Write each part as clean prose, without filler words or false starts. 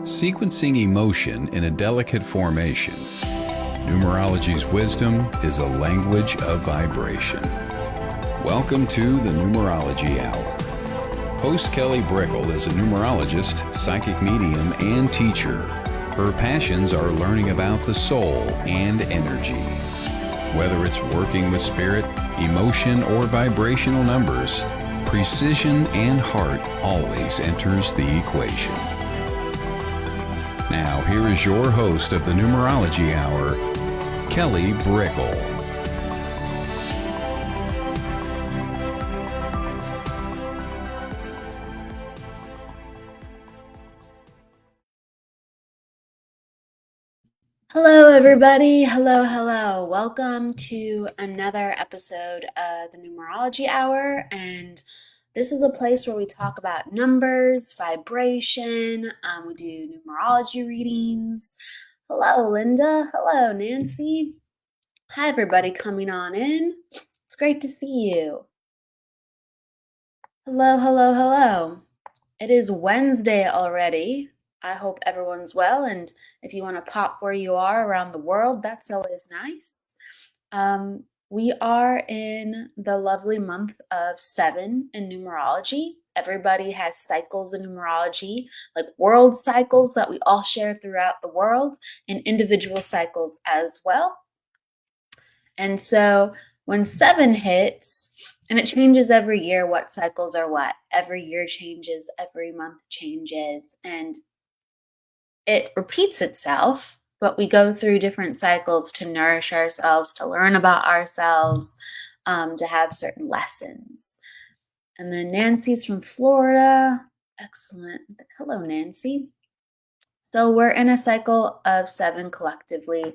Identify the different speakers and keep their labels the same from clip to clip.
Speaker 1: Sequencing emotion in a delicate formation. Numerology's wisdom is a language of vibration. Welcome to the Numerology Hour. Host Kelly Brickle is a numerologist, psychic medium, and teacher. Her passions are learning about the soul and energy. Whether it's working with spirit, emotion, or vibrational numbers, precision and heart always enters the equation. Now, here is your host of the Numerology Hour, Kelly Brickle.
Speaker 2: Hello, everybody. Hello. Welcome to another episode of the Numerology Hour. And this is a place where we talk about numbers, vibration. We do numerology readings. Hello, Linda. Hello, Nancy. Hi, everybody coming on in. It's great to see you. Hello. It is Wednesday already. I hope everyone's well, and if you want to pop where you are around the world, that's always nice. We are in the lovely month of 7 in numerology. Everybody has cycles in numerology, like world cycles that we all share throughout the world, and individual cycles as well. And so when 7 hits, and it changes every year what cycles are what. Every year changes, every month changes, and it repeats itself, but we go through different cycles to nourish ourselves, to learn about ourselves, to have certain lessons. And then Nancy's from Florida. Excellent. Hello, Nancy. So we're in a cycle of 7 collectively,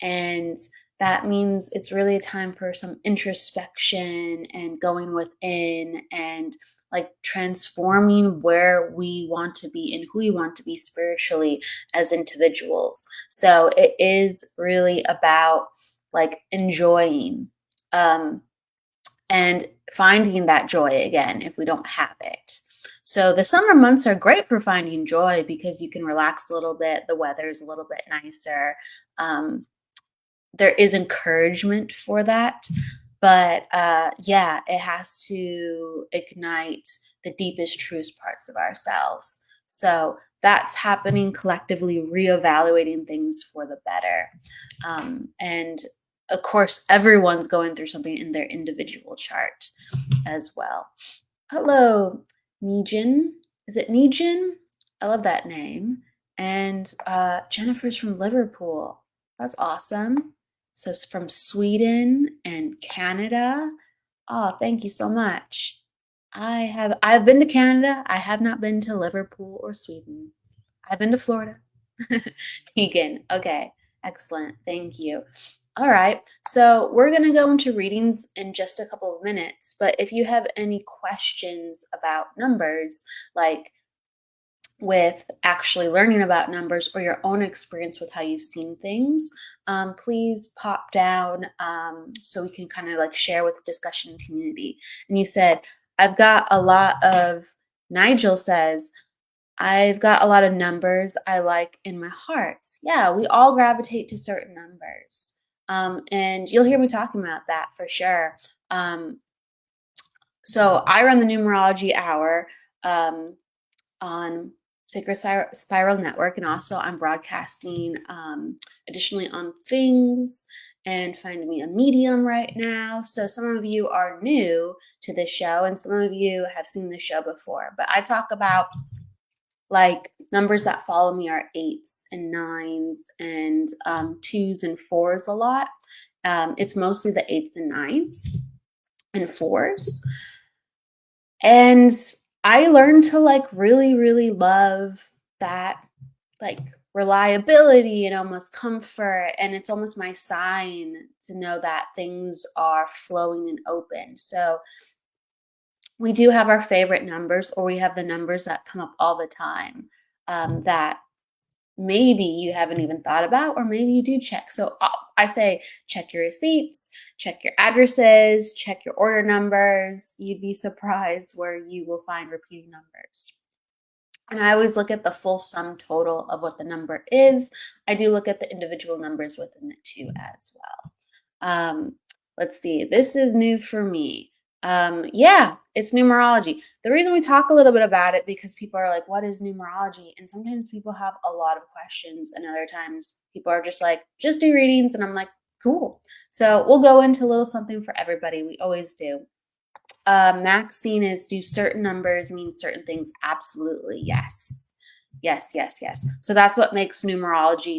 Speaker 2: and that means it's really a time for some introspection and going within and like transforming where we want to be and who we want to be spiritually as individuals. So it is really about like enjoying and finding that joy again if we don't have it. So the summer months are great for finding joy because you can relax a little bit. The weather's a little bit nicer. There is encouragement for that. But yeah, it has to ignite the deepest, truest parts of ourselves. So that's happening collectively, reevaluating things for the better. And of course, everyone's going through something in their individual chart as well. Hello, Nijin. Is it Nijin? I love that name. And Jennifer's from Liverpool. That's awesome. So it's from Sweden and Canada. Oh, thank you so much. I've been to Canada. I have not been to Liverpool or Sweden. I've been to Florida. Vegan. Okay. Excellent. Thank you. All right. So we're going to go into readings in just a couple of minutes. But if you have any questions about numbers, like with actually learning about numbers or your own experience with how you've seen things, please pop down so we can kind of like share with the discussion community. And you said, Nigel says, I've got a lot of numbers I like in my heart. Yeah, we all gravitate to certain numbers. And you'll hear me talking about that for sure. So I run the Numerology Hour on Sacred Spiral Network, and also I'm broadcasting additionally on Things and Find Me a Medium right now. So some of you are new to this show, and some of you have seen the show before. But I talk about like numbers that follow me are 8s and 9s and 2s and 4s a lot. It's mostly the 8s and 9s and 4s. And I learned to like really love that like reliability and almost comfort. And it's almost my sign to know that things are flowing and open. So we do have our favorite numbers, or we have the numbers that come up all the time that maybe you haven't even thought about, or maybe you do check. So I say, check your receipts, check your addresses, check your order numbers. You'd be surprised where you will find repeating numbers. And I always look at the full sum total of what the number is. I do look at the individual numbers within it too as well. Let's see. This is new for me. Yeah, it's numerology. The reason we talk a little bit about it because people are like, what is numerology? And sometimes people have a lot of questions, and other times people are just like, just do readings. And I'm like, cool. So we'll go into a little something for everybody. We always do. Maxine is, do certain numbers mean certain things? Absolutely, yes. Yes, yes, yes. So that's what makes numerology.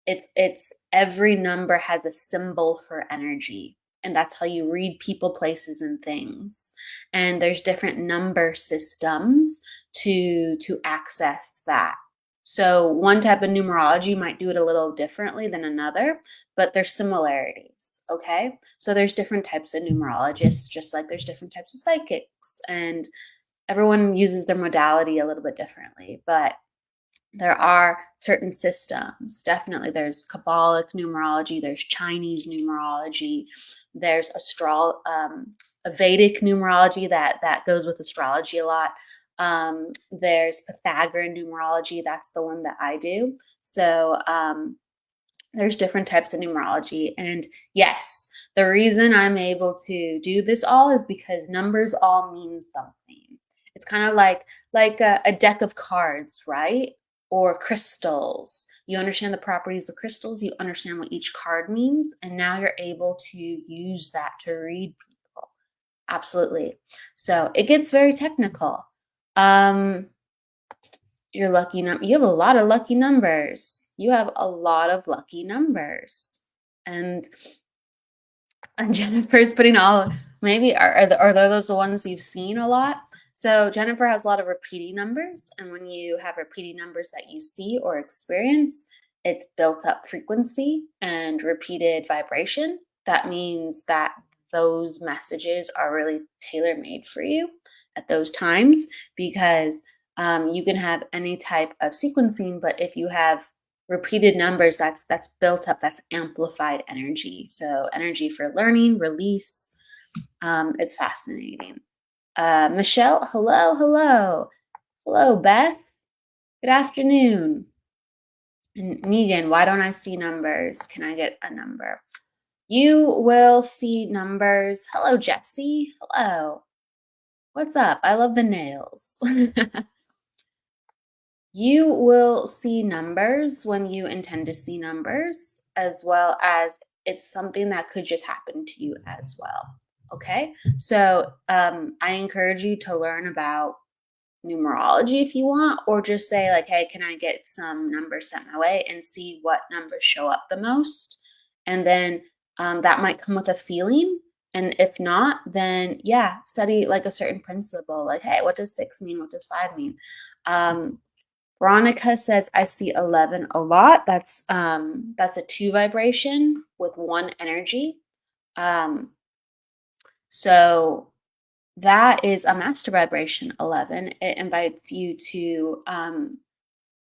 Speaker 2: It's every number has a symbol for energy, and that's how you read people, places, and things. And there's different number systems to access that. So one type of numerology might do it a little differently than another, but there's similarities, okay? So there's different types of numerologists, just like there's different types of psychics, and everyone uses their modality a little bit differently, but there are certain systems. Definitely there's Kabbalic numerology, there's Chinese numerology, there's a Vedic numerology that goes with astrology a lot. There's Pythagorean numerology, that's the one that I do. So there's different types of numerology. And yes, the reason I'm able to do this all is because numbers all mean something. It's kind of like a deck of cards, right? Or crystals. You understand the properties of crystals, you understand what each card means, and now you're able to use that to read people. Absolutely. So it gets very technical. Your lucky number. You have a lot of lucky numbers. You have a lot of lucky numbers. And Jennifer's putting all, maybe are those the ones you've seen a lot? So Jennifer has a lot of repeating numbers. And when you have repeating numbers that you see or experience, it's built up frequency and repeated vibration. That means that those messages are really tailor-made for you at those times, because you can have any type of sequencing, but if you have repeated numbers, that's built up, that's amplified energy. So energy for learning, release. It's fascinating. Michelle, hello, Beth. Good afternoon. And Negan, why don't I see numbers? Can I get a number? You will see numbers. Hello, Jesse. Hello. What's up? I love the nails. You will see numbers when you intend to see numbers, as well as it's something that could just happen to you as well. Okay, so I encourage you to learn about numerology if you want, or just say like, hey, can I get some numbers sent my way and see what numbers show up the most? And then that might come with a feeling. And if not, then yeah, study like a certain principle. Like, hey, what does 6 mean? What does 5 mean? Veronica says, I see 11 a lot. That's a 2 vibration with 1 energy. So that is a master vibration, 11. It invites you to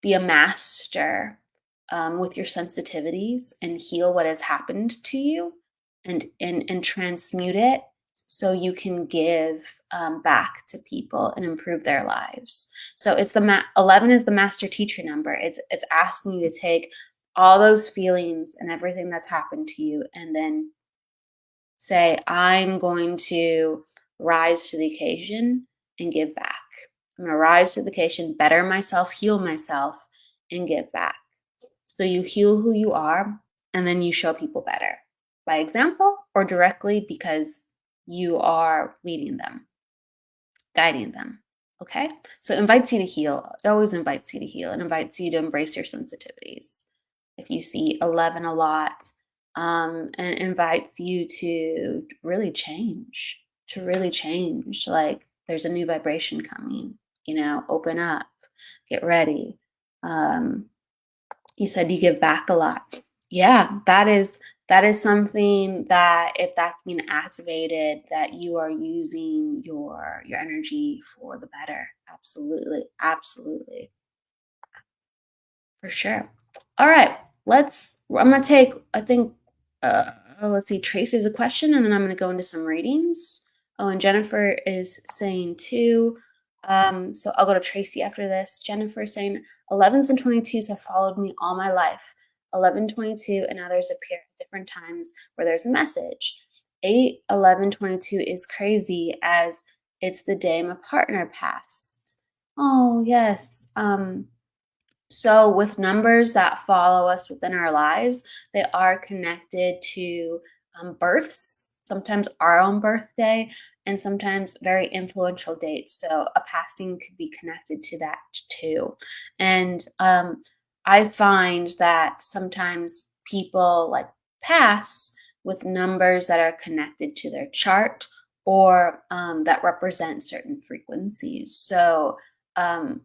Speaker 2: be a master with your sensitivities and heal what has happened to you, and transmute it so you can give back to people and improve their lives. So it's 11 is the master teacher number. It's asking you to take all those feelings and everything that's happened to you, and then say, I'm going to rise to the occasion and give back. I'm going to rise to the occasion, better myself, heal myself, and give back. So you heal who you are, and then you show people better by example or directly because you are leading them, guiding them. Okay? So it invites you to heal. It always invites you to heal. It invites you to embrace your sensitivities. If you see 11 a lot, and invites you to really change, Like there's a new vibration coming, open up, get ready. You said you give back a lot. Yeah, that is something that if that's being activated, that you are using your energy for the better. Absolutely. Absolutely. For sure. All right. I'm going to take, I think, let's see, Tracy's a question, and then I'm going to go into some readings. Oh, and Jennifer is saying too, So I'll go to Tracy after this. Jennifer saying 11s and 22s have followed me all my life. 11, 22, and others appear at different times where there's a message. 8, 11, 22 is crazy as it's the day my partner passed. Oh, yes. So, with numbers that follow us within our lives, they are connected to births, sometimes our own birthday, and sometimes very influential dates. So, a passing could be connected to that too. And I find that sometimes people like pass with numbers that are connected to their chart or that represent certain frequencies. So, um,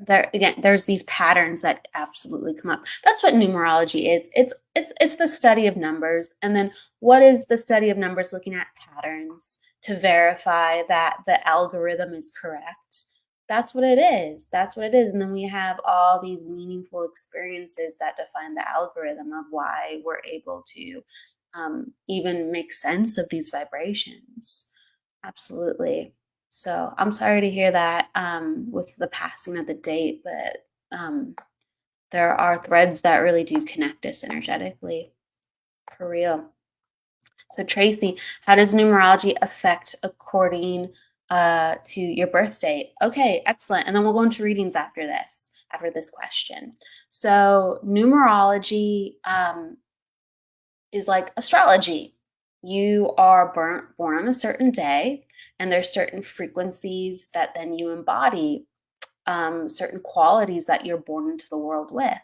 Speaker 2: there again, there's these patterns that absolutely come up. That's what numerology is. It's the study of numbers. And then what is the study of numbers? Looking at patterns to verify that the algorithm is correct. That's what it is. That's what it is. And then we have all these meaningful experiences that define the algorithm of why we're able to even make sense of these vibrations. Absolutely. So I'm sorry to hear that with the passing of the date, but there are threads that really do connect us energetically, for real. So Tracy, how does numerology affect according to your birth date? Okay, excellent. And then we'll go into readings after this question. So numerology is like astrology. You are born on a certain day, and there's certain frequencies that then you embody, certain qualities that you're born into the world with.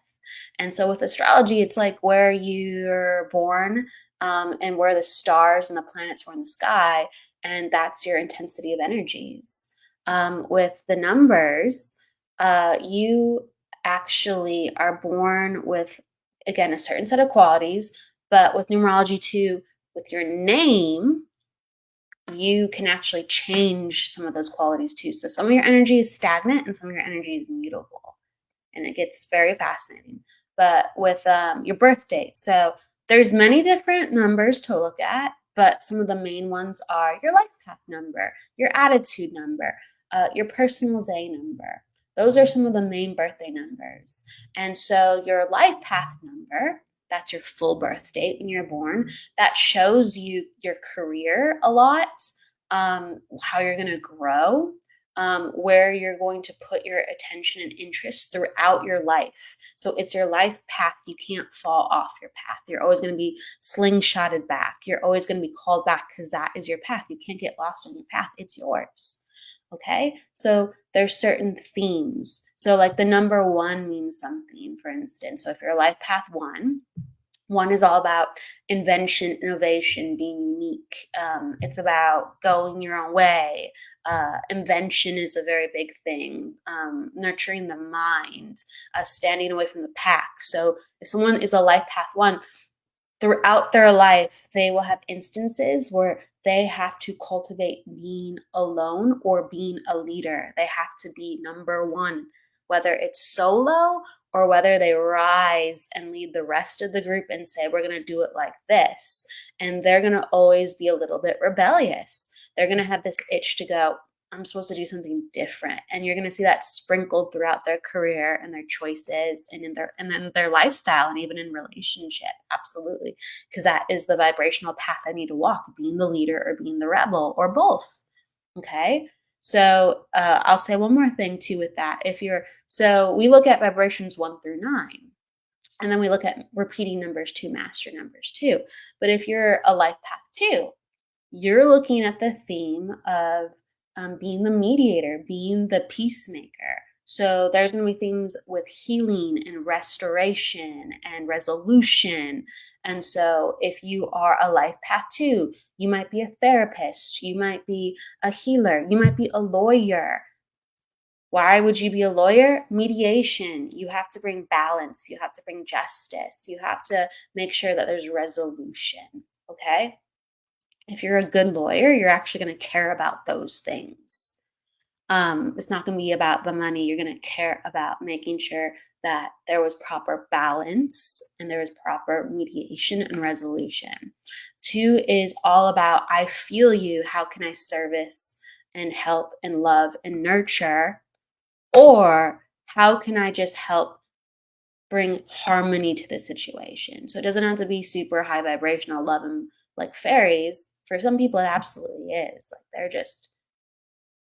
Speaker 2: And so with astrology, it's like where you're born and where the stars and the planets were in the sky, and that's your intensity of energies. With the numbers, you actually are born with, again, a certain set of qualities, but with numerology too, with your name, you can actually change some of those qualities too. So some of your energy is stagnant and some of your energy is mutable, and it gets very fascinating. But with your birth date, so there's many different numbers to look at, but some of the main ones are your life path number, your attitude number, your personal day number. Those are some of the main birthday numbers. And so your life path number, that's your full birth date when you're born, that shows you your career a lot, how you're going to grow, where you're going to put your attention and interest throughout your life. So it's your life path. You can't fall off your path. You're always going to be slingshotted back. You're always going to be called back because that is your path. You can't get lost on your path. It's yours. Okay. So there's certain themes. So like the number 1 means something, for instance. So if you're life path 1 is all about invention, innovation, being unique. It's about going your own way. Invention is a very big thing. Nurturing the mind, standing away from the pack. So if someone is a life path 1, throughout their life, they will have instances where they have to cultivate being alone or being a leader. They have to be number 1, whether it's solo or whether they rise and lead the rest of the group and say, we're going to do it like this. And they're going to always be a little bit rebellious. They're going to have this itch to go, I'm supposed to do something different. And you're going to see that sprinkled throughout their career and their choices and in their lifestyle and even in relationship. Absolutely. Because that is the vibrational path I need to walk, being the leader or being the rebel or both. Okay. So I'll say one more thing too with that. So we look at vibrations 1 through 9. And then we look at repeating numbers 2, master numbers 2. But if you're a life path 2, you're looking at the theme of being the mediator, being the peacemaker. So there's going to be things with healing and restoration and resolution. And so if you are a life path 2, you might be a therapist, you might be a healer, you might be a lawyer. Why would you be a lawyer? Mediation. You have to bring balance. You have to bring justice. You have to make sure that there's resolution. Okay? If you're a good lawyer, you're actually going to care about those things. It's not going to be about the money. You're going to care about making sure that there was proper balance and there was proper mediation and resolution. 2 is all about, I feel you. How can I service and help and love and nurture? Or how can I just help bring harmony to the situation? So it doesn't have to be super high vibrational love and like fairies. For some people, it absolutely is. Like they're just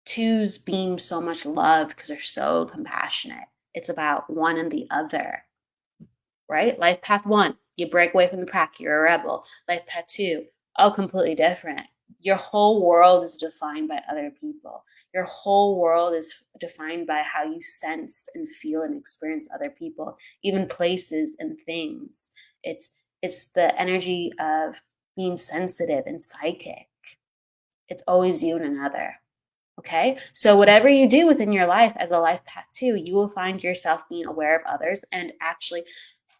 Speaker 2: twos beam so much love because they're so compassionate. It's about one and the other, right? Life path one, you break away from the pack, you're a rebel. Life path two, oh, completely different. Your whole world is defined by other people. Your whole world is defined by how you sense and feel and experience other people, even places and things. It's the energy of being sensitive and psychic. It's always you and another. Okay. So, whatever you do within your life as a life path two, you will find yourself being aware of others and actually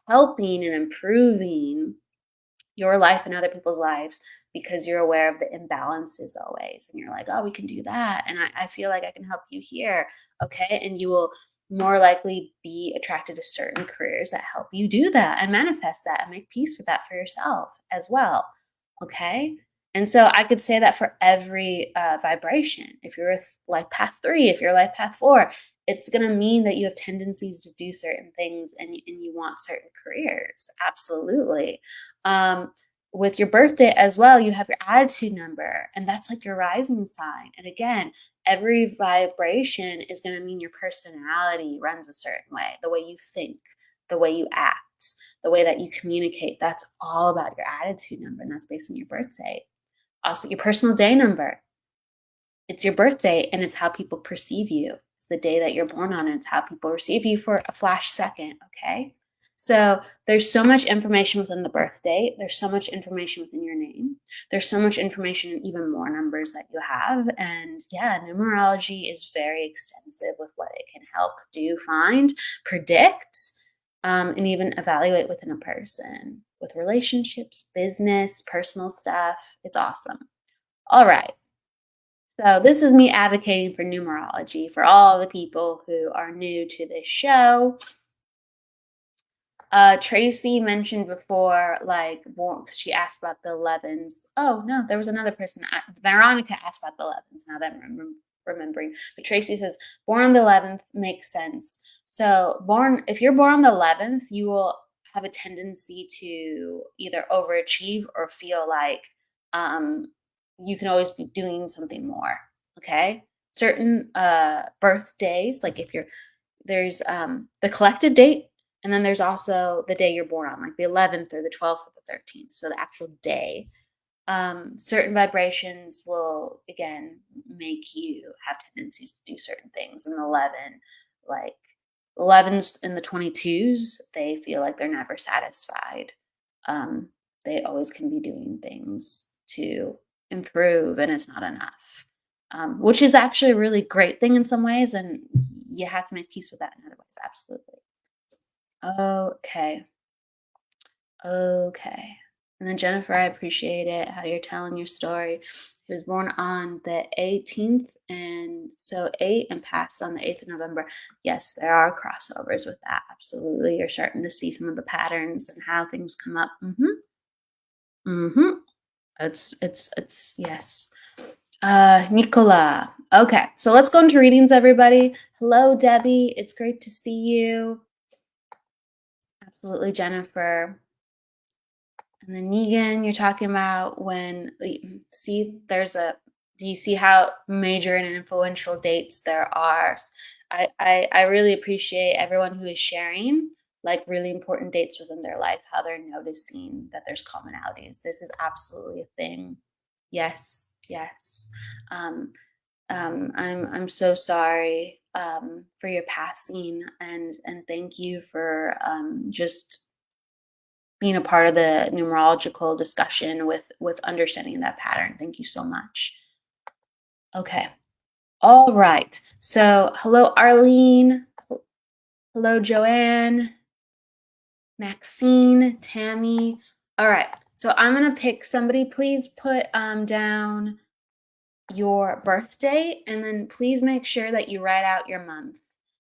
Speaker 2: helping and improving your life and other people's lives because you're aware of the imbalances always. And you're like, oh, we can do that. And I feel like I can help you here. Okay. And you will more likely be attracted to certain careers that help you do that and manifest that and make peace with that for yourself as well. Okay. And so I could say that for every vibration. If you're a life path three, if you're life path four, it's going to mean that you have tendencies to do certain things and you want certain careers. Absolutely. With your birthday as well, you have your attitude number, and that's like your rising sign. And again, every vibration is going to mean your personality runs a certain way, the way you think, the way you act, the way that you communicate. That's all about your attitude number, and that's based on your birthday. Also, your personal day number. It's your birthday, and it's how people perceive you. It's the day that you're born on, and it's how people receive you for a flash second, okay? So there's so much information within the birth date. There's so much information within your name. There's so much information in even more numbers that you have. And yeah, numerology is very extensive with what it can help do, find, predict, and even evaluate within a person with relationships, business, personal stuff. It's awesome. All right. So this is me advocating for numerology for all the people who are new to this show. Tracy mentioned before, like, she asked about the 11s. Oh, no, there was another person. Veronica asked about the 11s. Now that I'm remembering. But Tracy says, born on the 11th makes sense. So if you're born on the 11th, you will have a tendency to either overachieve or feel like you can always be doing something more. Okay. Certain birthdays, like there's the collective date, and then there's also the day you're born on, like the 11th or the 12th or the 13th. So the actual day. Certain vibrations will, again, make you have tendencies to do certain things. And the 11, like 11s and the 22s, they feel like they're never satisfied. They always can be doing things to improve, and it's not enough. Which is actually a really great thing in some ways, and you have to make peace with that in other ways. Absolutely. Okay. Okay. And then Jennifer, I appreciate it, how you're telling your story. He was born on the 18th, and so 8 and passed on the 8th of November. Yes, there are crossovers with that. Absolutely. You're starting to see some of the patterns and how things come up. It's yes. Nicola. Okay, so let's go into readings, everybody. Hello, Debbie. It's great to see you. Absolutely, Jennifer. And then Negan, you're talking about when, see, do you see how major and influential dates there are? I really appreciate everyone who is sharing like really important dates within their life, how they're noticing that there's commonalities. This is absolutely a thing. Yes, yes. I'm so sorry for your passing, and thank you for just being a part of the numerological discussion with understanding that pattern. Thank you so much. Okay. All right. So hello, Arlene. Hello, Joanne, Maxine, Tammy. All right. So I'm going to pick somebody. Please put down your birthday, and then please make sure that you write out your month.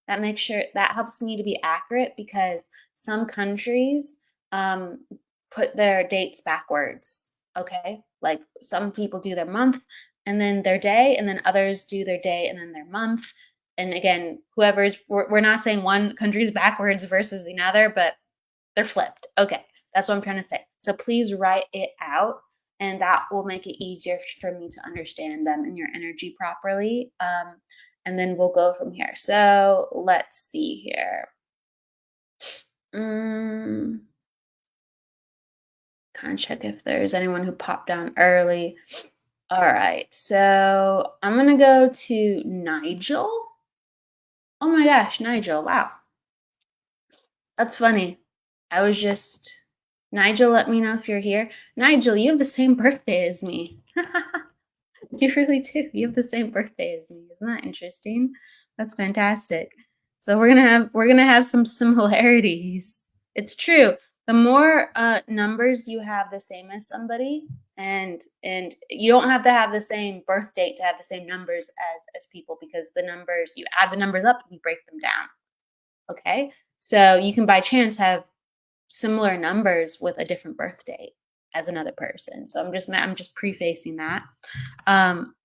Speaker 2: That helps me to be accurate because some countries put their dates backwards. Okay, like some people do their month and then their day, and then others do their day and then their month. And again, we're not saying one country is backwards versus another, but they're flipped. Okay, that's what I'm trying to say. So please write it out, and that will make it easier for me to understand them and your energy properly. And then we'll go from here. So let's see here. Kind of check if there's anyone who popped down early. All right, so I'm gonna go to Nigel. Oh my gosh, Nigel! Wow, that's funny. I was just Nigel. Let me know if you're here. Nigel, you have the same birthday as me. You really do. You have the same birthday as me. Isn't that interesting? That's fantastic. So we're gonna have some similarities. It's true. The more numbers you have the same as somebody, and you don't have to have the same birth date to have the same numbers as people, because the numbers, you add the numbers up and you break them down. Okay? So you can by chance have similar numbers with a different birth date as another person. So I'm just prefacing that. Um,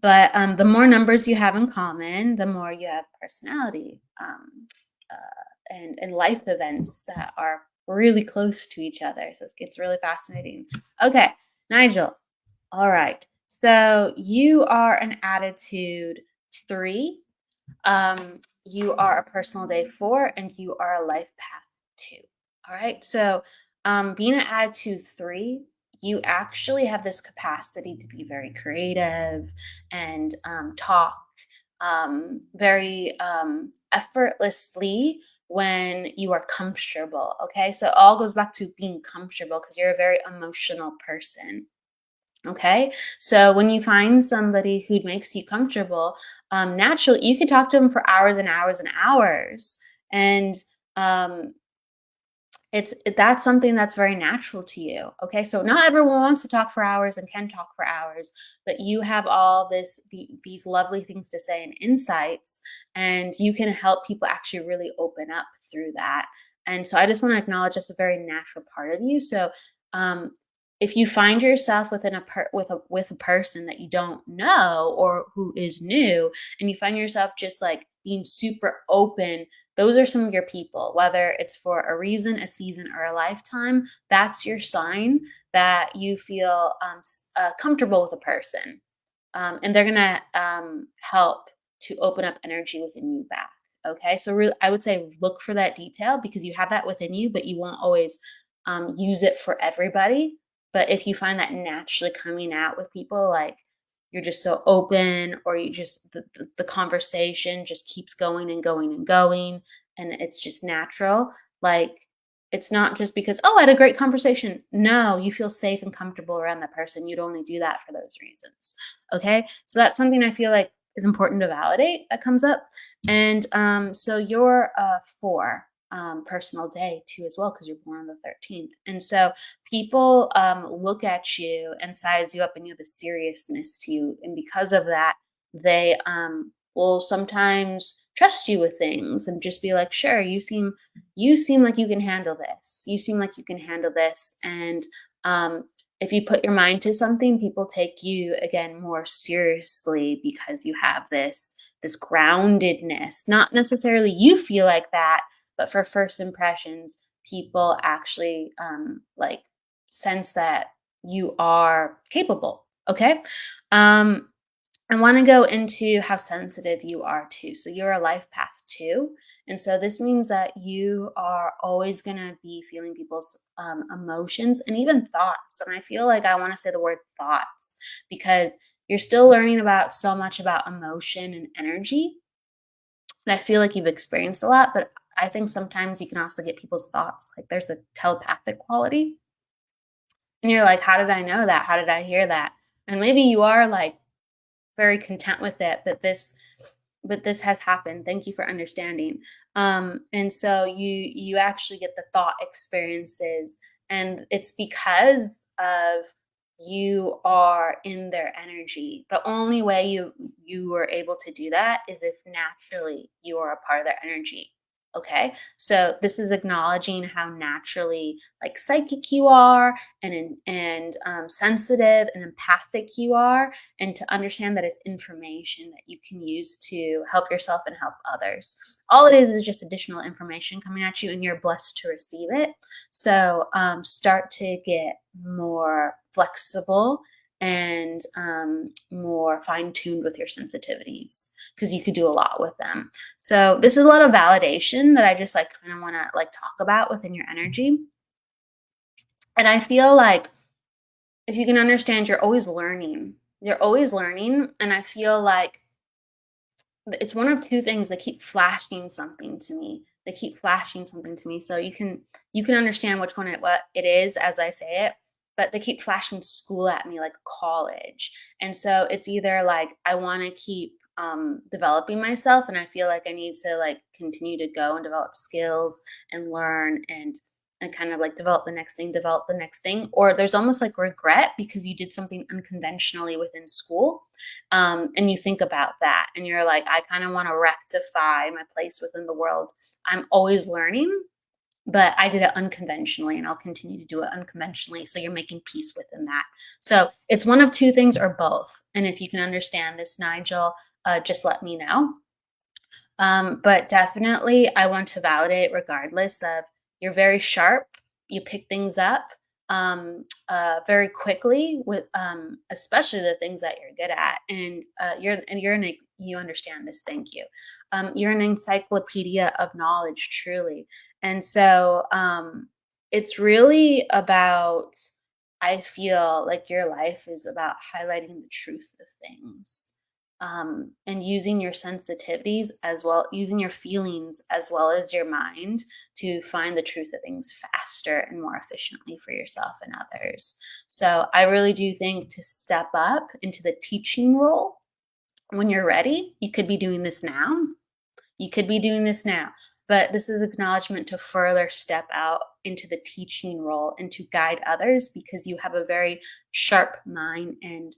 Speaker 2: but the more numbers you have in common, the more you have personality, and life events that are really close to each other. So it's really fascinating. Okay, Nigel. All right. So you are an attitude 3. You are a personal day 4, and you are a life path 2. All right. So being an attitude 3, you actually have this capacity to be very creative and talk very effortlessly when you are comfortable. Okay. So it all goes back to being comfortable, because you're a very emotional person. Okay. So when you find somebody who makes you comfortable, naturally, you can talk to them for hours and hours and hours. And um, that's something that's very natural to you. Okay, so not everyone wants to talk for hours and can talk for hours, but you have all these lovely things to say and insights, and you can help people actually really open up through that. And so I just want to acknowledge that's a very natural part of you. So um if you find yourself with a person that you don't know or who is new, and you find yourself just like being super open, those are some of your people, whether it's for a reason, a season, or a lifetime. That's your sign that you feel comfortable with a person. And they're going to help to open up energy within you back. Okay. So I would say look for that detail, because you have that within you, but you won't always use it for everybody. But if you find that naturally coming out with people, like you're just so open, or you just, the conversation just keeps going and going and going, and it's just natural. Like, it's not just because, oh, I had a great conversation. No, you feel safe and comfortable around that person. You'd only do that for those reasons. Okay. So that's something I feel like is important to validate that comes up. And so you're 4, personal day 2 as well, because you're born on the 13th. And so people look at you and size you up, and you have a seriousness to you. And because of that, they will sometimes trust you with things and just be like, sure, you seem like you can handle this. You seem like you can handle this. And if you put your mind to something, people take you again more seriously, because you have this groundedness. Not necessarily you feel like that, but for first impressions, people actually like sense that you are capable. Okay. I want to go into how sensitive you are too. So you're a life path 2. And so this means that you are always going to be feeling people's emotions and even thoughts. And I feel like I want to say the word thoughts, because you're still learning about so much about emotion and energy. And I feel like you've experienced a lot, but I think sometimes you can also get people's thoughts. Like, there's a telepathic quality. And you're like, how did I know that? How did I hear that? And maybe you are like very content with it, but this has happened. Thank you for understanding. And so you actually get the thought experiences, and it's because of you are in their energy. The only way you were able to do that is if naturally you are a part of their energy. Okay, so this is acknowledging how naturally like psychic you are, and sensitive and empathic you are, and to understand that it's information that you can use to help yourself and help others. All it is just additional information coming at you, and you're blessed to receive it. So start to get more flexible and more fine tuned with your sensitivities, because you could do a lot with them. So this is a lot of validation that I just like kind of want to like talk about within your energy. And I feel like if you can understand, you're always learning. You're always learning. And I feel like it's one of two things that keep flashing something to me. They keep flashing something to me. So you can understand which one what it is as I say it, but they keep flashing school at me like college. And so it's either like I want to keep developing myself, and I feel like I need to like continue to go and develop skills and learn and kind of like develop the next thing, or there's almost like regret because you did something unconventionally within school, and you think about that and you're like, I kind of want to rectify my place within the world. I'm always learning, but I did it unconventionally and I'll continue to do it unconventionally. So you're making peace within that. So it's one of two things or both. And if you can understand this, Nigel, just let me know. But definitely, I want to validate regardless of you're very sharp, you pick things up very quickly with especially the things that you're good at, and you understand this. Thank you. You're an encyclopedia of knowledge, truly, and so it's really about. I feel like your life is about highlighting the truth of things, and using your sensitivities as well, using your feelings as well as your mind to find the truth of things faster and more efficiently for yourself and others. So I really do think to step up into the teaching role when you're ready. You could be doing this now. You could be doing this now. But this is acknowledgement to further step out into the teaching role and to guide others, because you have a very sharp mind, and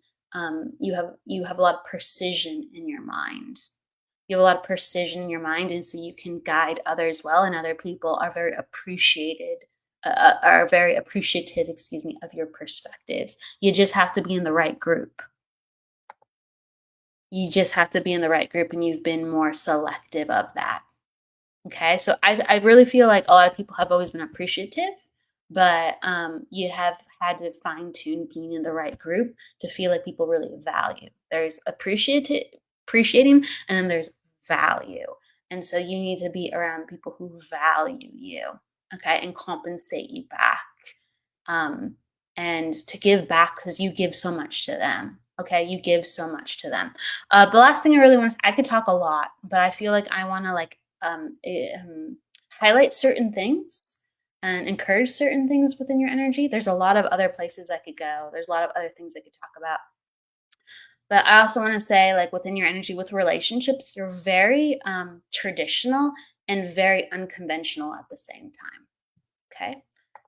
Speaker 2: you have a lot of precision in your mind. You have a lot of precision in your mind, and so you can guide others well, and other people are very appreciative, excuse me, of your perspectives. You just have to be in the right group. You just have to be in the right group, and you've been more selective of that. Okay, so I really feel like a lot of people have always been appreciative, but you have had to fine tune being in the right group to feel like people really value. There's appreciating, and then there's value, and so you need to be around people who value you, okay, and compensate you back, um, and to give back because you give so much to them. Okay, you give so much to them. The last thing I really want to, I could talk a lot, but I feel like I want to like highlight certain things and encourage certain things within your energy. There's a lot of other places I could go. There's a lot of other things I could talk about. But I also want to say, like within your energy with relationships, you're very traditional and very unconventional at the same time. Okay.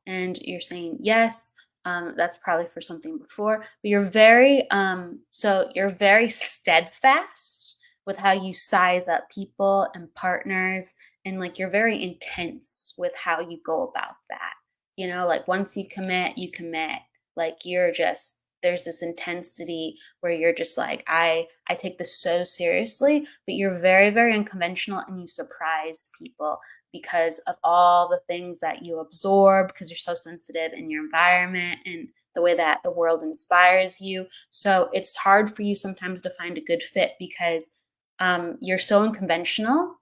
Speaker 2: And you're saying yes. That's probably for something before, but you're very steadfast with how you size up people and partners, and like you're very intense with how you go about that. Like once you commit, you commit. Like you're just there's this intensity where you're just like I take this so seriously, but you're very very unconventional, and you surprise people because of all the things that you absorb, because you're so sensitive in your environment and the way that the world inspires you. So it's hard for you sometimes to find a good fit because you're so unconventional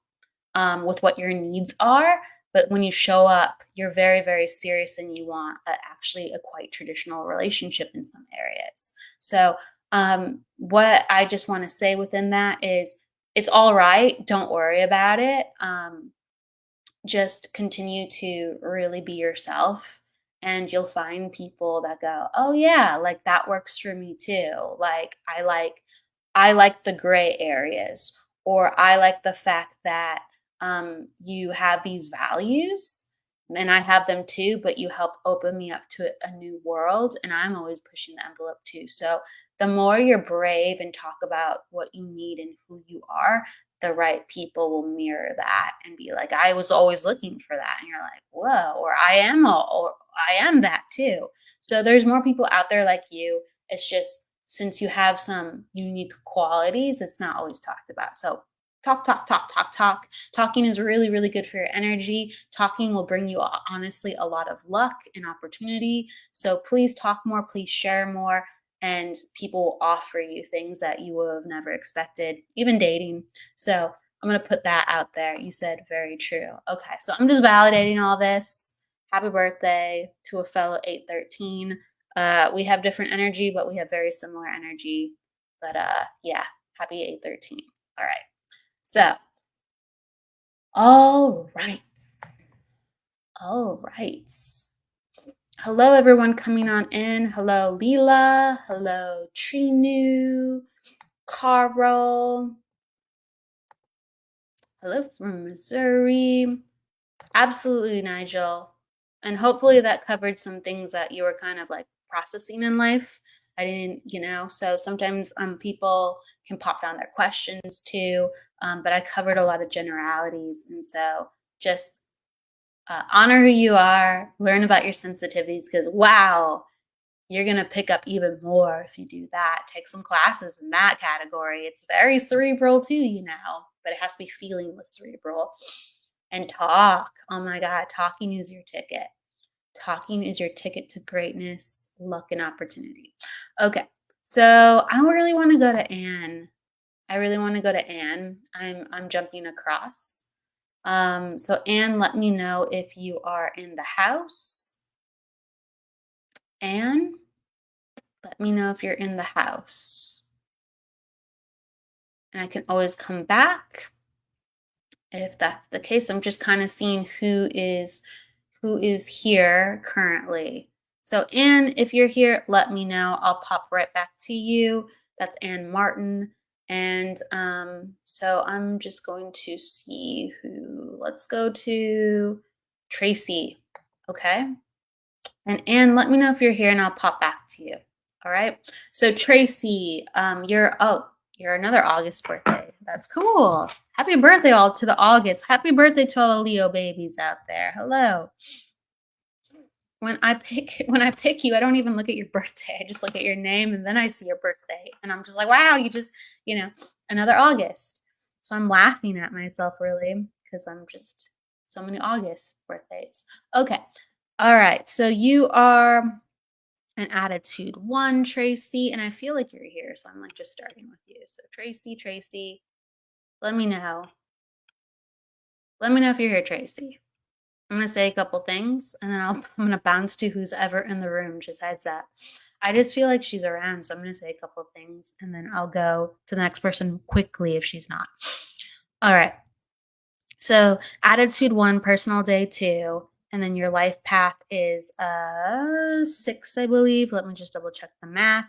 Speaker 2: with what your needs are. But when you show up, you're very, very serious, and you want actually a quite traditional relationship in some areas. So, what I just want to say within that is it's all right. Don't worry about it. Just continue to really be yourself, and you'll find people that go, oh yeah, like that works for me too. Like I like the gray areas, or I like the fact that you have these values, and I have them too, but you help open me up to a new world, and I'm always pushing the envelope too. So the more you're brave and talk about what you need and who you are, the right people will mirror that and be like, I was always looking for that. And you're like, whoa, or I am that too. So there's more people out there like you. It's just since you have some unique qualities, it's not always talked about. So talk, talk, talk, talk, talk. Talking is really, really good for your energy. Talking will bring you honestly a lot of luck and opportunity. So please talk more, please share more, and people will offer you things that you would have never expected, even dating. So I'm going to put that out there. You said very true. Okay, so I'm just validating all this. Happy birthday to a fellow 813. We have different energy, but we have very similar energy. But yeah, happy 813. All right. So, all right. All right. Hello, everyone coming on in. Hello, Leela. Hello, Trinu. Carl. Hello from Missouri. Absolutely, Nigel. And hopefully that covered some things that you were kind of like processing in life. I didn't, so sometimes people can pop down their questions too. But I covered a lot of generalities. And so just honor who you are, learn about your sensitivities, because wow, you're going to pick up even more if you do that. Take some classes in that category. It's very cerebral too, but it has to be feeling with cerebral. And talk. Oh my God, talking is your ticket. Talking is your ticket to greatness, luck, and opportunity. Okay, so I really want to go to Anne. I'm jumping across. So Anne, let me know if you are in the house. Anne, let me know if you're in the house. And I can always come back if that's the case. I'm just kind of seeing who is here currently. So Anne, if you're here, let me know. I'll pop right back to you. That's Anne Martin. And so I'm just going to see who, let's go to Tracy. Okay. And Anne, let me know if you're here and I'll pop back to you. All right. So Tracy, you're another August birthday. That's cool. Happy birthday all to the August. Happy birthday to all the Leo babies out there. Hello. When I pick you, I don't even look at your birthday. I just look at your name and then I see your birthday. And I'm just like, wow, you just, another August. So I'm laughing at myself really because I'm just so many August birthdays. Okay. All right. So you are an attitude 1, Tracy, and I feel like you're here. So I'm like just starting with you. So Tracy, let me know. Let me know if you're here, Tracy. I'm going to say a couple things and then I'm going to bounce to who's ever in the room. Just heads up. I just feel like she's around. So I'm going to say a couple things and then I'll go to the next person quickly if she's not. All right. So attitude 1, personal day 2. And then your life path is 6, I believe. Let me just double check the math.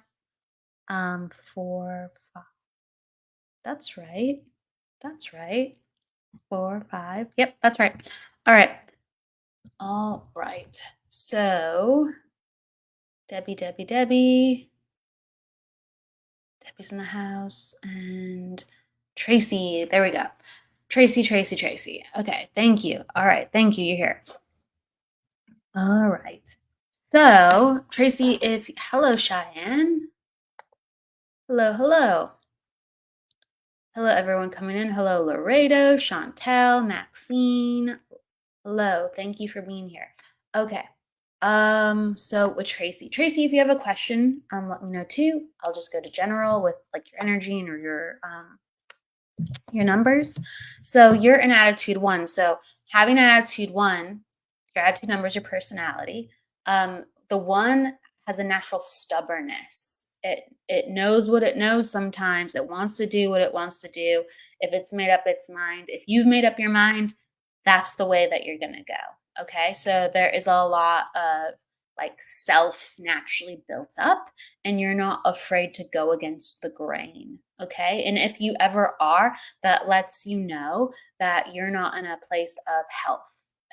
Speaker 2: 4, 5. That's right. 4, 5. Yep, that's right. All right. All right. So Debbie's in the house, and Tracy. There we go. Tracy. Okay, thank you. All right, thank you. You're here. All right. So Tracy, hello, Cheyenne. Hello. Hello, everyone coming in. Hello, Laredo, Chantel, Maxine. Hello, thank you for being here. Okay. So with Tracy, if you have a question, let me know too. I'll just go to general with like your energy and or your numbers. So you're an attitude 1. So having an attitude 1, your attitude number is your personality. The 1 has a natural stubbornness. It knows what it knows sometimes. It wants to do what it wants to do. If it's made up its mind, if you've made up your mind, that's the way that you're going to go. Okay. So there is a lot of like self naturally built up and you're not afraid to go against the grain. Okay. And if you ever are, that lets you know that you're not in a place of health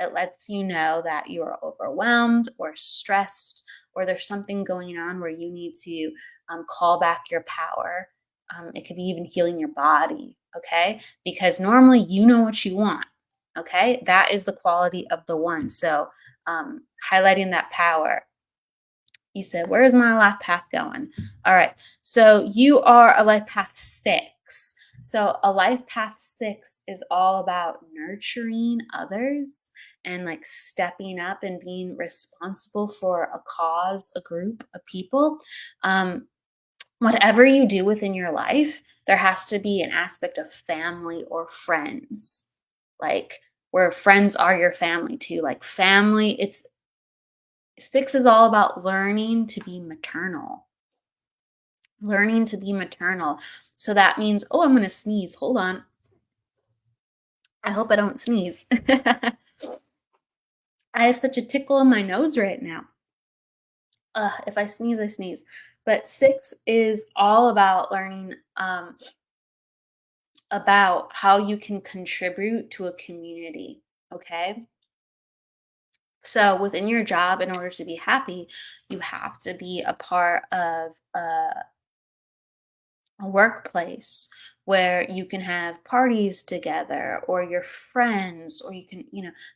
Speaker 2: It lets you know that you are overwhelmed or stressed, or there's something going on where you need to call back your power. It could be even healing your body, okay? Because normally you know what you want, okay? That is the quality of the one. So highlighting that power. You said, where's my life path going? All right. So you are a life path 6. So a life path 6 is all about nurturing others and like stepping up and being responsible for a cause, a group of people. Whatever you do within your life, there has to be an aspect of family or friends, like where friends are your family too. Like family, it's 6 is all about learning to be maternal. Learning to be maternal. So that means, oh, I'm going to sneeze. Hold on. I hope I don't sneeze. I have such a tickle in my nose right now. If I sneeze, I sneeze. But 6 is all about learning about how you can contribute to a community. Okay. So within your job, in order to be happy, you have to be a part of a workplace where you can have parties together or your friends, or you can,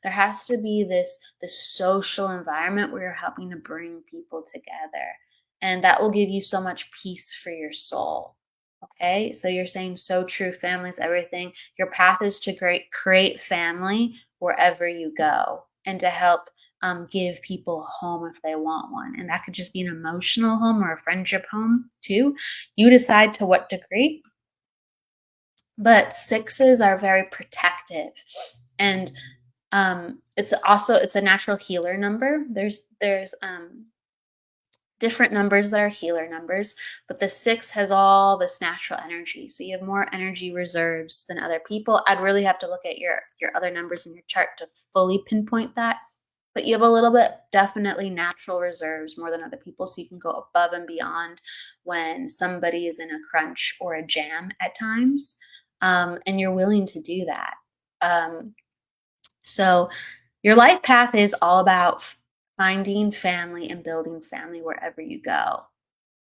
Speaker 2: there has to be this social environment where you're helping to bring people together, and that will give you so much peace for your soul. Okay, so you're saying so true, family is everything. Your path is to create family wherever you go, and to help give people a home if they want one, and that could just be an emotional home or a friendship home too. You decide to what degree. But 6s are very protective, and it's a natural healer number. There's different numbers that are healer numbers, but the 6 has all this natural energy. So you have more energy reserves than other people. I'd really have to look at your other numbers in your chart to fully pinpoint that. But you have a little bit, definitely natural reserves more than other people. So you can go above and beyond when somebody is in a crunch or a jam at times. And you're willing to do that. So your life path is all about finding family and building family wherever you go,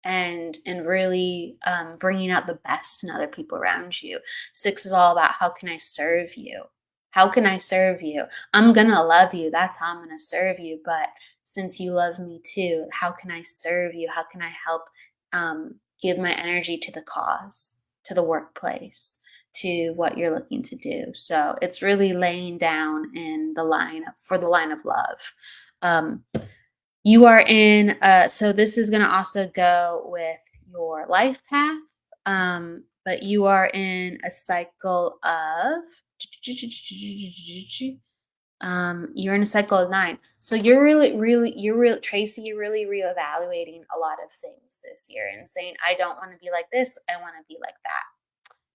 Speaker 2: and really bringing out the best in other people around you. 6 is all about, how can I serve you? How can I serve you? I'm gonna love you. That's how I'm gonna serve you. But since you love me too, how can I serve you? How can I help give my energy to the cause, to the workplace, to what you're looking to do? So it's really laying down in the line of love. You are in, so this is going to also go with your life path, but you are in a cycle of, you're in a cycle of 9. So Tracy, you're really reevaluating a lot of things this year and saying, I don't want to be like this, I want to be like that.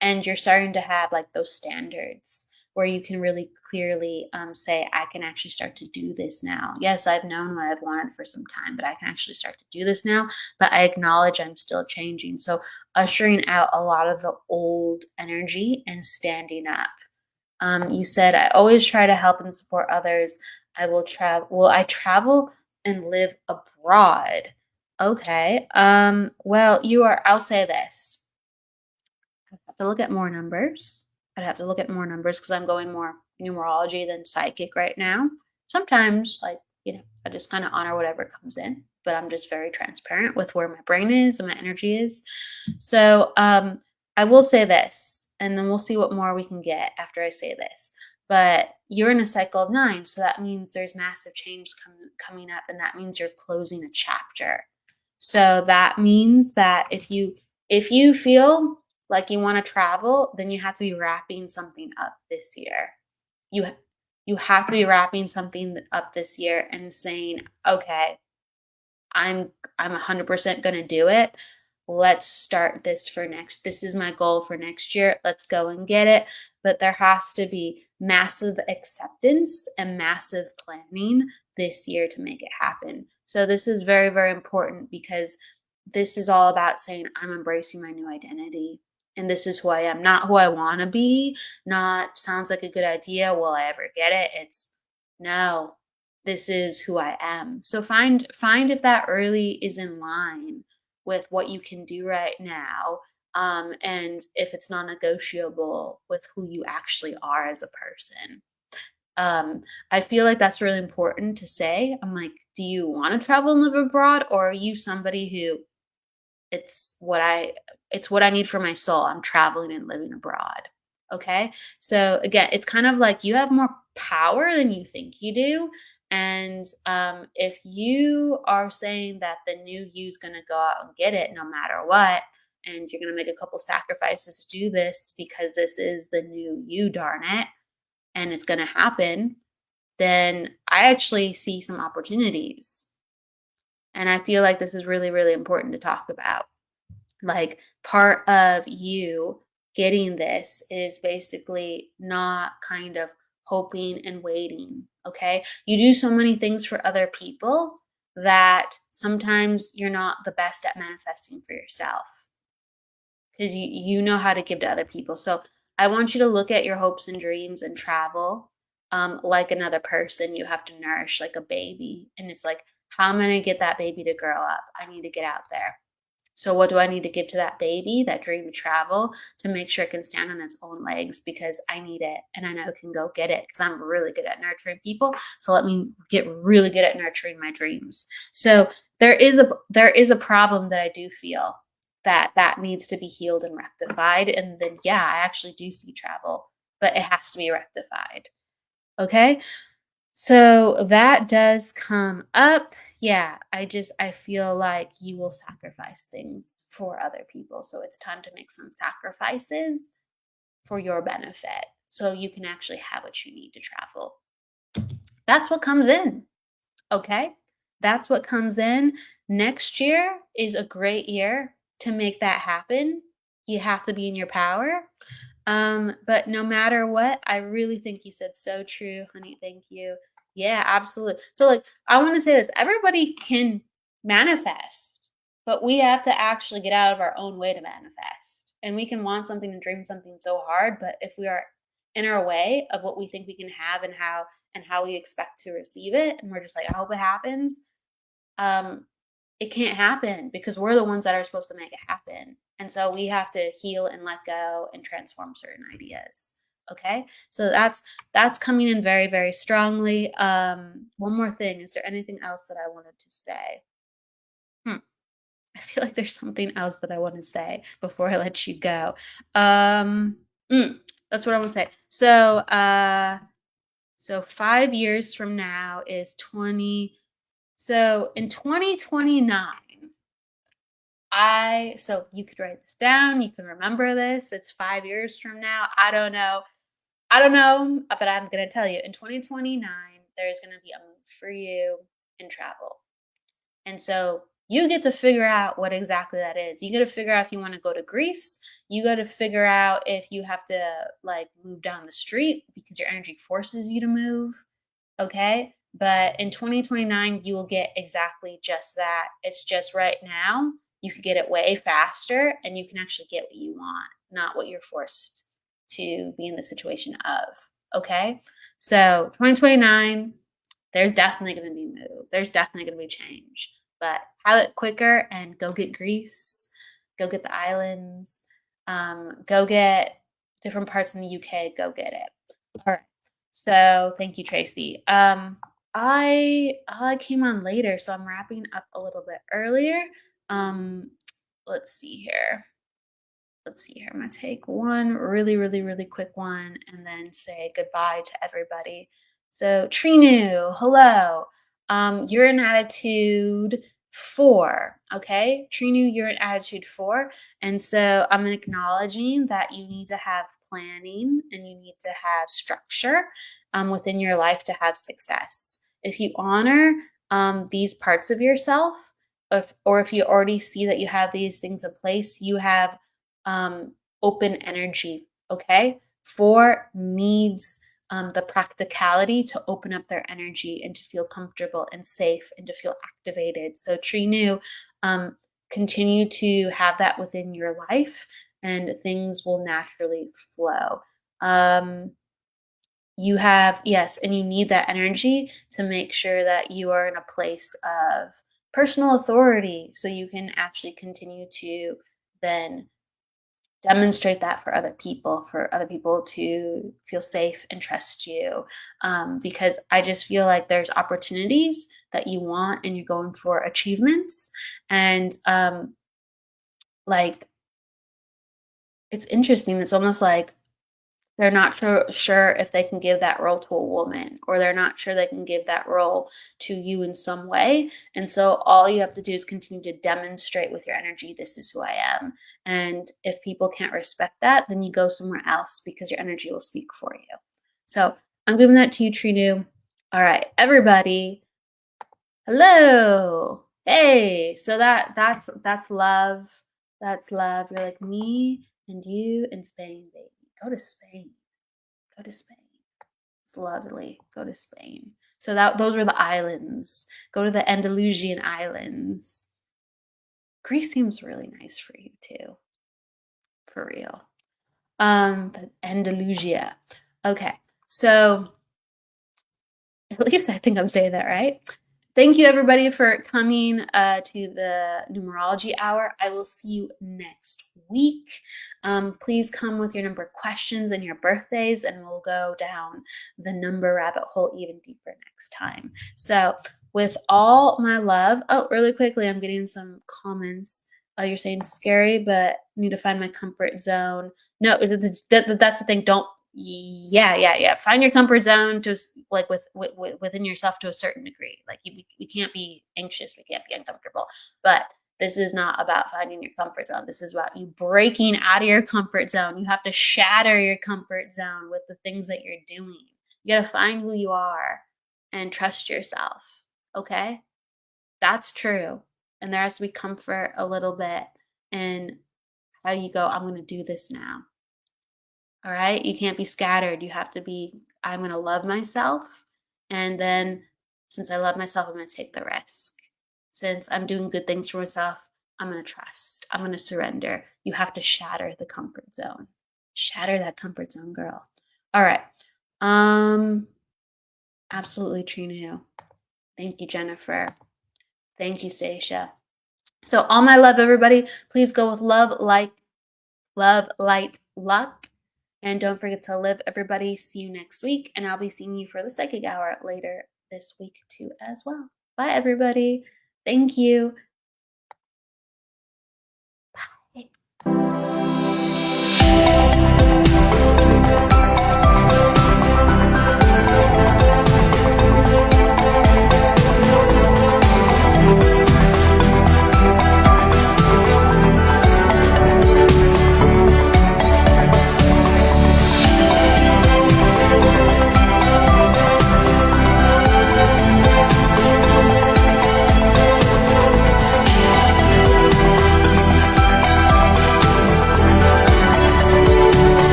Speaker 2: And you're starting to have like those standards where you can really clearly say, I can actually start to do this now. Yes, I've known what I've wanted for some time, but I can actually start to do this now. But I acknowledge I'm still changing. So ushering out a lot of the old energy and standing up. You said, I always try to help and support others. I will travel. Will I travel and live abroad? Okay. Well, I'll say this. I have to look at more numbers. I'd have to look at more numbers because I'm going more numerology than psychic right now. Sometimes, I just kind of honor whatever comes in, but I'm just very transparent with where my brain is and my energy is. So, I will say this, and then we'll see what more we can get after I say this. But you're in a cycle of 9, so that means there's massive change coming up, and that means you're closing a chapter. So that means that if you feel like you want to travel, then you have to be wrapping something up this year. You have to be wrapping something up this year and saying, okay, I'm 100% going to do it. Let's start this is my goal for next year. Let's go and get it. But there has to be massive acceptance and massive planning this year to make it happen. So this is very, very important, because this is all about saying, I'm embracing my new identity. And this is who I am, not who I want to be. Not sounds like a good idea. Will I ever get it? It's no, this is who I am. So find if that early is in line with what you can do right now, and if it's non-negotiable with who you actually are as a person. Um, I feel like that's really important to say. I'm like, do you want to travel and live abroad, or are you somebody who it's what I it's what I need for my soul. I'm traveling and living abroad. Okay? So again, it's kind of like you have more power than you think you do. And if you are saying that the new you's going to go out and get it no matter what, and you're going to make a couple sacrifices to do this because this is the new you, darn it, and it's going to happen, then I actually see some opportunities. And I feel like this is really, really important to talk about. Like, part of you getting this is basically not kind of hoping and waiting. Okay. You do so many things for other people that sometimes you're not the best at manifesting for yourself because you know how to give to other people. So I want you to look at your hopes and dreams and travel, like another person you have to nourish, like a baby. And it's like, how am I going to get that baby to grow up? I need to get out there. So what do I need to give to that baby, that dream to travel, to make sure it can stand on its own legs, because I need it and I know it can go get it because I'm really good at nurturing people. So let me get really good at nurturing my dreams. So there is a problem that I do feel that needs to be healed and rectified. And then yeah, I actually do see travel, but it has to be rectified. Okay? So that does come up. Yeah, I feel like you will sacrifice things for other people. So it's time to make some sacrifices for your benefit so you can actually have what you need to travel. That's what comes in. Okay? That's what comes in. Next year is a great year to make that happen. You have to be in your power. But no matter what, I really think you said so true, honey. Thank you. Yeah, absolutely. So, like, I want to say this: everybody can manifest, but we have to actually get out of our own way to manifest. And we can want something and dream something so hard, but if we are in our way of what we think we can have and how we expect to receive it, and we're just like, I hope it happens, um, it can't happen because we're the ones that are supposed to make it happen. And so we have to heal and let go and transform certain ideas. Okay? So that's coming in very, very strongly. One more thing. Is there anything else that I wanted to say? Hmm. I feel like there's something else that I want to say before I let you go. Um, that's what I want to say. So 5 years from now is 20. So in 2029, so you could write this down, you can remember this. It's 5 years from now. I don't know. I don't know, but I'm gonna tell you in 2029, there's gonna be a move for you in travel. And so you get to figure out what exactly that is. You got to figure out if you want to go to Greece. You got to figure out if you have to like move down the street because your energy forces you to move. Okay. But in 2029, you will get exactly just that. It's just right now, you could get it way faster and you can actually get what you want, not what you're forced to be in the situation of. Okay. So 2029, there's definitely going to be move. There's definitely going to be change. But have it quicker and go get Greece, go get the islands, go get different parts in the UK, go get it. All right. So thank you, Tracy. I came on later, so I'm wrapping up a little bit earlier. Um, let's see here. I'm gonna take one really, really, really quick one and then say goodbye to everybody. So Trinu, hello. You're in attitude 4. Okay. Trinu, you're in attitude 4. And so I'm acknowledging that you need to have planning and you need to have structure within your life to have success. If you honor these parts of yourself, or if you already see that you have these things in place, you have open energy. Okay. 4 needs the practicality to open up their energy and to feel comfortable and safe and to feel activated. So, Trinu, continue to have that within your life and things will naturally flow. you have, yes, and you need that energy to make sure that you are in a place of personal authority so you can actually continue to then demonstrate that for other people to feel safe and trust you. Because I just feel like there's opportunities that you want and you're going for achievements. And like, it's interesting. It's almost like they're not sure if they can give that role to a woman, or they're not sure they can give that role to you in some way. And so all you have to do is continue to demonstrate with your energy, this is who I am. And if people can't respect that, then you go somewhere else because your energy will speak for you. So I'm giving that to you, Trinu. All right, everybody. Hello. Hey. So that's love. That's love. You're like me and you in Spain, baby. Go to Spain. Go to Spain. It's lovely. Go to Spain. So those were the islands. Go to the Andalusian islands. Greece seems really nice for you too. For real. But Andalusia. Okay. So at least I think I'm saying that right. Thank you, everybody, for coming to the Numerology Hour. I will see you next week. Please come with your number of questions and your birthdays, and we'll go down the number rabbit hole even deeper next time. So, with all my love, oh, really quickly, I'm getting some comments. You're saying scary, but need to find my comfort zone. No, that's the thing. Don't yeah, find your comfort zone to like within yourself to a certain degree. Like we can't be anxious, we can't be uncomfortable, but this is not about finding your comfort zone. This is about you breaking out of your comfort zone. You have to shatter your comfort zone with the things that you're doing. You got to find who you are and trust yourself. Okay, that's true. And there has to be comfort a little bit in how you go, I'm going to do this now. All right. You can't be scattered. You have to be, I'm going to love myself. And then since I love myself, I'm going to take the risk. Since I'm doing good things for myself, I'm going to trust. I'm going to surrender. You have to shatter the comfort zone. Shatter that comfort zone, girl. All right. Absolutely, Trina. Thank you, Jennifer. Thank you, Stacia. So all my love, everybody. Please go with love, light, luck. And don't forget to live, everybody. See you next week. And I'll be seeing you for the psychic hour later this week, too, as well. Bye, everybody. Thank you.